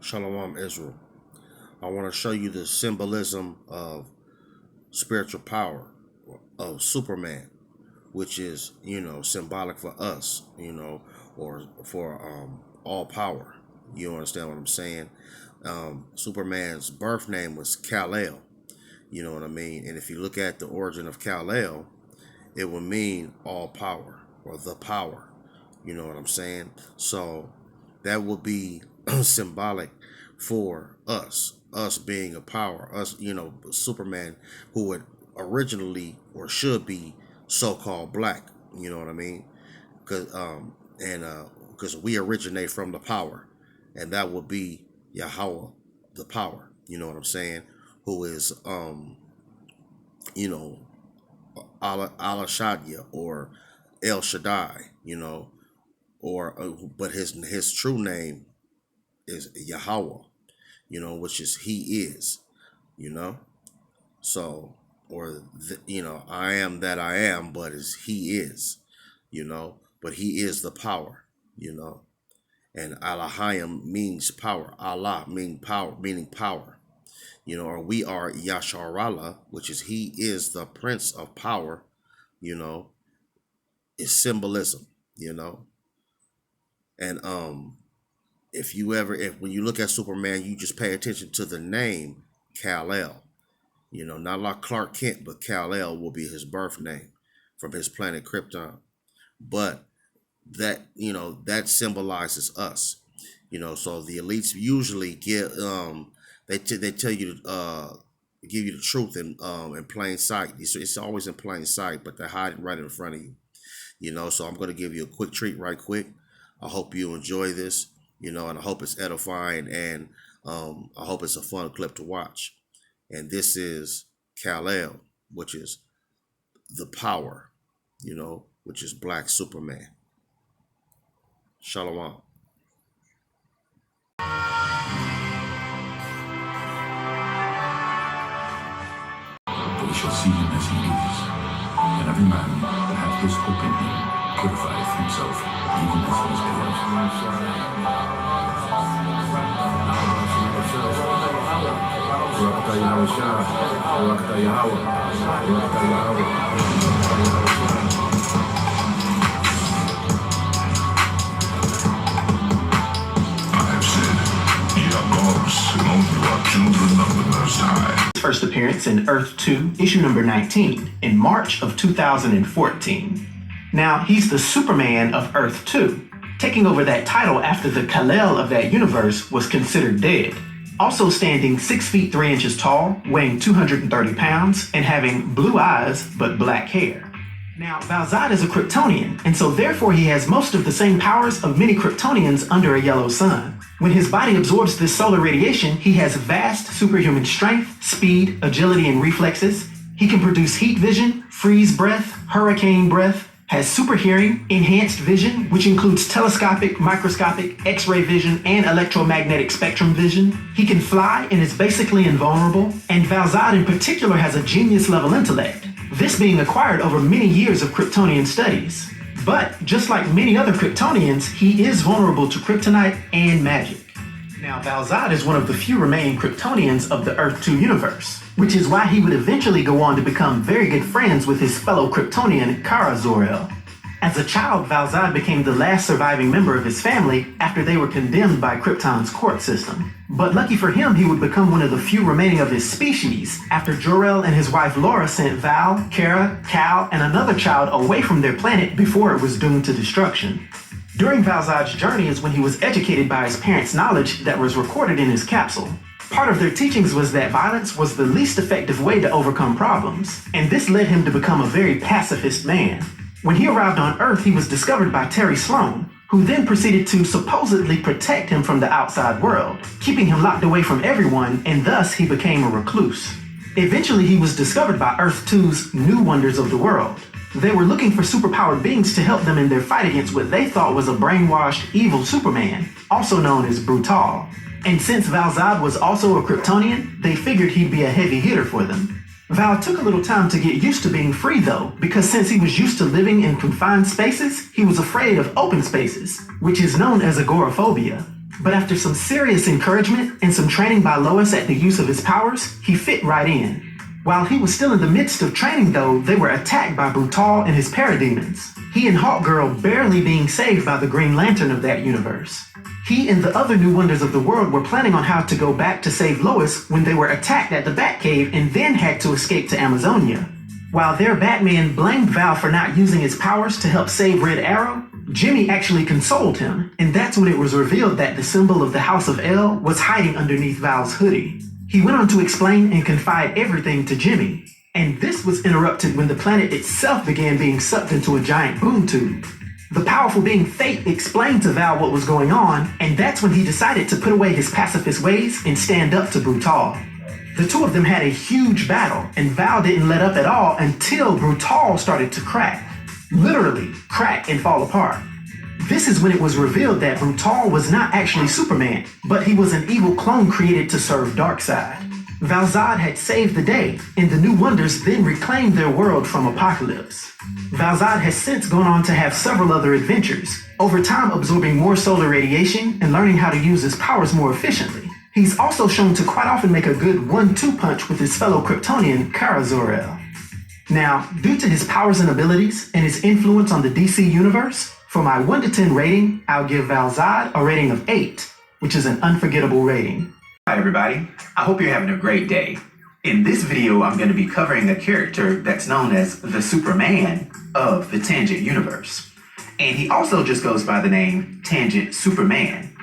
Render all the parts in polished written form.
Shalom Israel. I want to show you the symbolism of spiritual power of Superman, which is, symbolic for us, or for all power. You understand what I'm saying? Superman's birth name was KAL. You know what I mean? And if you look at the origin of KAL, it would mean all power or the power. You know what I'm saying? So that would be symbolic for us being a power, us, Superman, who would originally or should be so-called black. You know what I mean? Because we originate from the power, and that would be Yahawah, the power. You know what I'm saying? Who is Ahlahayam or El Shaddai, but his true name is Yahawah, which is he is, so, I am that I am, but is he is, but he is the power, and Ahlahayam means power. Allah meaning power, or we are Yasharahla, which is he is the prince of power, is symbolism, and when you look at Superman, you just pay attention to the name KAL, not like Clark Kent, but KAL will be his birth name from his planet Krypton. But that symbolizes us, so the elites usually give they tell you to give you the truth in plain sight. It's always in plain sight, but they're hiding right in front of you, so I'm going to give you a quick treat right quick. I hope you enjoy this, and I hope it's edifying, and I hope it's a fun clip to watch. And this is KAL, which is the power, which is Black Superman. Shalom. We shall see him as he is, and every man that hath this hope in him purifieth himself, even as he is pure. Rawchaa Rawchaa Yahawah, Rawchaa Yahawah. First appearance in Earth 2, issue number 19, in March of 2014. Now, he's the Superman of Earth 2, taking over that title after the KAL of that universe was considered dead. Also standing 6 feet 3 inches tall, weighing 230 pounds, and having blue eyes but black hair. Now, Val-Zod is a Kryptonian, and so therefore he has most of the same powers of many Kryptonians under a yellow sun. When his body absorbs this solar radiation, he has vast superhuman strength, speed, agility, and reflexes. He can produce heat vision, freeze breath, hurricane breath, has super hearing, enhanced vision, which includes telescopic, microscopic, X-ray vision, and electromagnetic spectrum vision. He can fly and is basically invulnerable. And Val-Zod in particular has a genius-level intellect, this being acquired over many years of Kryptonian studies. But, just like many other Kryptonians, he is vulnerable to kryptonite and magic. Now, Val-Zod is one of the few remaining Kryptonians of the Earth 2 universe, which is why he would eventually go on to become very good friends with his fellow Kryptonian, Kara Zor-El. As a child, Val-Zod became the last surviving member of his family after they were condemned by Krypton's court system. But lucky for him, he would become one of the few remaining of his species after Jor-El and his wife Laura sent Val, Kara, KAL, and another child away from their planet before it was doomed to destruction. During Val-Zod's journey is when he was educated by his parents' knowledge that was recorded in his capsule. Part of their teachings was that violence was the least effective way to overcome problems, and this led him to become a very pacifist man. When he arrived on Earth, he was discovered by Terry Sloan, who then proceeded to supposedly protect him from the outside world, keeping him locked away from everyone, and thus he became a recluse. Eventually, he was discovered by Earth 2's New Wonders of the World. They were looking for superpowered beings to help them in their fight against what they thought was a brainwashed, evil Superman, also known as Brutal. And since Val-Zod was also a Kryptonian, they figured he'd be a heavy hitter for them. Val took a little time to get used to being free though, because since he was used to living in confined spaces, he was afraid of open spaces, which is known as agoraphobia. But after some serious encouragement and some training by Lois at the use of his powers, he fit right in. While he was still in the midst of training though, they were attacked by Brutal and his parademons. He and Hawkgirl barely being saved by the Green Lantern of that universe. He and the other New Wonders of the world were planning on how to go back to save Lois when they were attacked at the Batcave and then had to escape to Amazonia. While their Batman blamed Val for not using his powers to help save Red Arrow, Jimmy actually consoled him, and that's when it was revealed that the symbol of the House of El was hiding underneath Val's hoodie. He went on to explain and confide everything to Jimmy, and this was interrupted when the planet itself began being sucked into a giant boom tube. The powerful being Fate explained to Val what was going on, and that's when he decided to put away his pacifist ways and stand up to Brutal. The two of them had a huge battle, and Val didn't let up at all until Brutal started to crack. Literally crack and fall apart. This is when it was revealed that Brutal was not actually Superman, but he was an evil clone created to serve Darkseid. Val-Zod had saved the day, and the New Wonders then reclaimed their world from Apocalypse. Val-Zod has since gone on to have several other adventures, over time absorbing more solar radiation and learning how to use his powers more efficiently. He's also shown to quite often make a good 1-2 punch with his fellow Kryptonian, Kara Zor-El. Now, due to his powers and abilities and his influence on the DC universe, for my 1 to 10 rating, I'll give Val-Zod a rating of 8, which is an unforgettable rating. Hi everybody, I hope you're having a great day. In this video, I'm going to be covering a character that's known as the Superman of the Tangent universe. And he also just goes by the name Tangent Superman.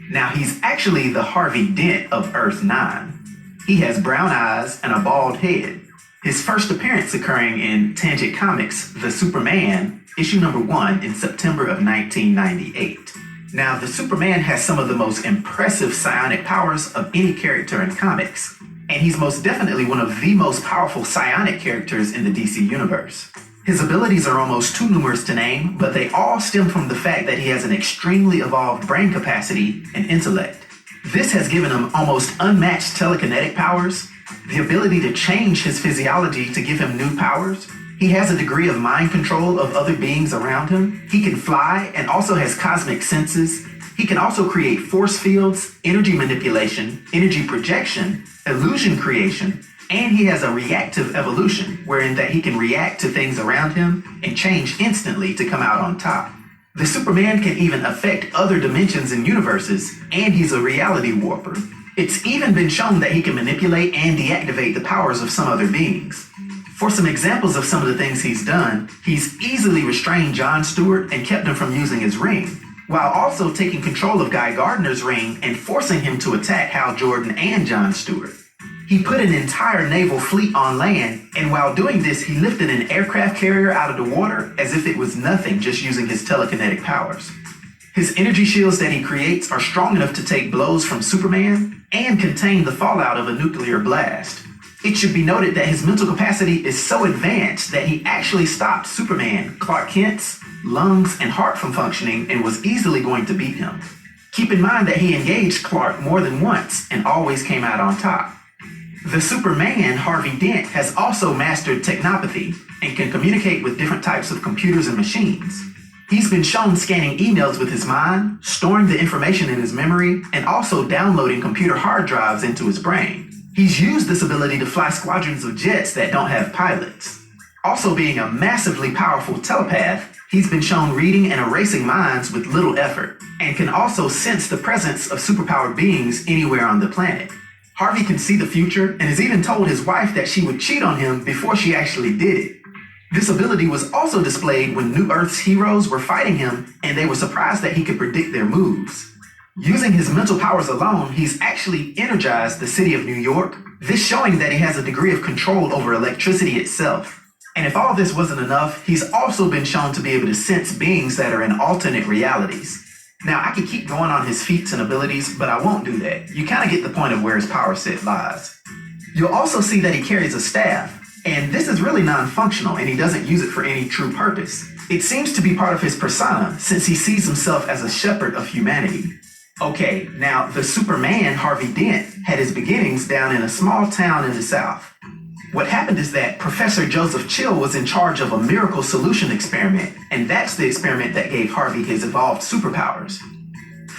Now, he's actually the Harvey Dent of Earth 9. He has brown eyes and a bald head. His first appearance occurring in Tangent Comics, The Superman, issue number 1 in September of 1998. Now, the Superman has some of the most impressive psionic powers of any character in comics, and he's most definitely one of the most powerful psionic characters in the DC universe. His abilities are almost too numerous to name, but they all stem from the fact that he has an extremely evolved brain capacity and intellect. This has given him almost unmatched telekinetic powers, the ability to change his physiology to give him new powers. He has a degree of mind control of other beings around him. He can fly and also has cosmic senses. He can also create force fields, energy manipulation, energy projection, illusion creation, and he has a reactive evolution, wherein that he can react to things around him and change instantly to come out on top. The Superman can even affect other dimensions and universes, and he's a reality warper. It's even been shown that he can manipulate and deactivate the powers of some other beings. For some examples of some of the things he's done, he's easily restrained John Stewart and kept him from using his ring, while also taking control of Guy Gardner's ring and forcing him to attack Hal Jordan and John Stewart. He put an entire naval fleet on land, and while doing this, he lifted an aircraft carrier out of the water as if it was nothing, just using his telekinetic powers. His energy shields that he creates are strong enough to take blows from Superman and contain the fallout of a nuclear blast. It should be noted that his mental capacity is so advanced that he actually stopped Superman, Clark Kent's, lungs and heart from functioning and was easily going to beat him. Keep in mind that he engaged Clark more than once and always came out on top. The Superman, Harvey Dent, has also mastered technopathy and can communicate with different types of computers and machines. He's been shown scanning emails with his mind, storing the information in his memory, and also downloading computer hard drives into his brain. He's used this ability to fly squadrons of jets that don't have pilots. Also being a massively powerful telepath, he's been shown reading and erasing minds with little effort, and can also sense the presence of superpowered beings anywhere on the planet. Harvey can see the future and has even told his wife that she would cheat on him before she actually did it. This ability was also displayed when New Earth's heroes were fighting him and they were surprised that he could predict their moves. Using his mental powers alone, he's actually energized the city of New York, this showing that he has a degree of control over electricity itself. And if all this wasn't enough, he's also been shown to be able to sense beings that are in alternate realities. Now, I could keep going on his feats and abilities, but I won't do that. You kind of get the point of where his power set lies. You'll also see that he carries a staff, and this is really non-functional and he doesn't use it for any true purpose. It seems to be part of his persona since he sees himself as a shepherd of humanity. Okay, now the Superman, Harvey Dent, had his beginnings down in a small town in the South. What happened is that Professor Joseph Chill was in charge of a miracle solution experiment, and that's the experiment that gave Harvey his evolved superpowers.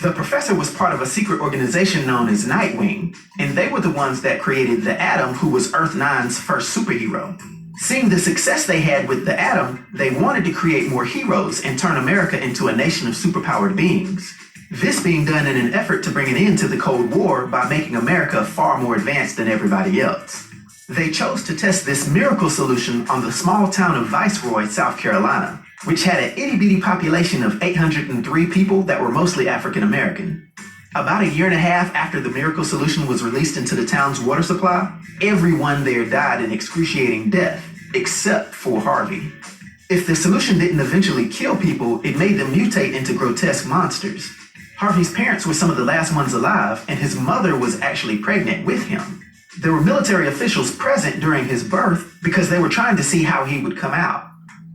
The professor was part of a secret organization known as Nightwing, and they were the ones that created the Atom, who was Earth-9's first superhero. Seeing the success they had with the Atom, they wanted to create more heroes and turn America into a nation of superpowered beings. This being done in an effort to bring an end to the Cold War by making America far more advanced than everybody else. They chose to test this miracle solution on the small town of Viceroy, South Carolina, which had an itty-bitty population of 803 people that were mostly African American. About a year and a half after the miracle solution was released into the town's water supply, everyone there died an excruciating death, except for Harvey. If the solution didn't eventually kill people, it made them mutate into grotesque monsters. Harvey's parents were some of the last ones alive, and his mother was actually pregnant with him. There were military officials present during his birth because they were trying to see how he would come out.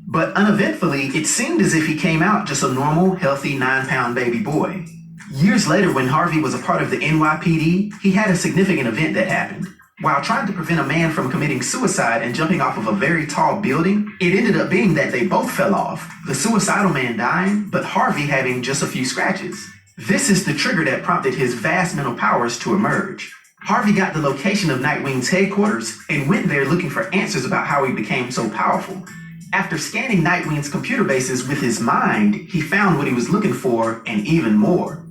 But uneventfully, it seemed as if he came out just a normal, healthy 9-pound baby boy. Years later, when Harvey was a part of the NYPD, he had a significant event that happened. While trying to prevent a man from committing suicide and jumping off of a very tall building, it ended up being that they both fell off, the suicidal man dying, but Harvey having just a few scratches. This is the trigger that prompted his vast mental powers to emerge. Harvey got the location of Nightwing's headquarters and went there looking for answers about how he became so powerful. After scanning Nightwing's computer bases with his mind, he found what he was looking for and even more.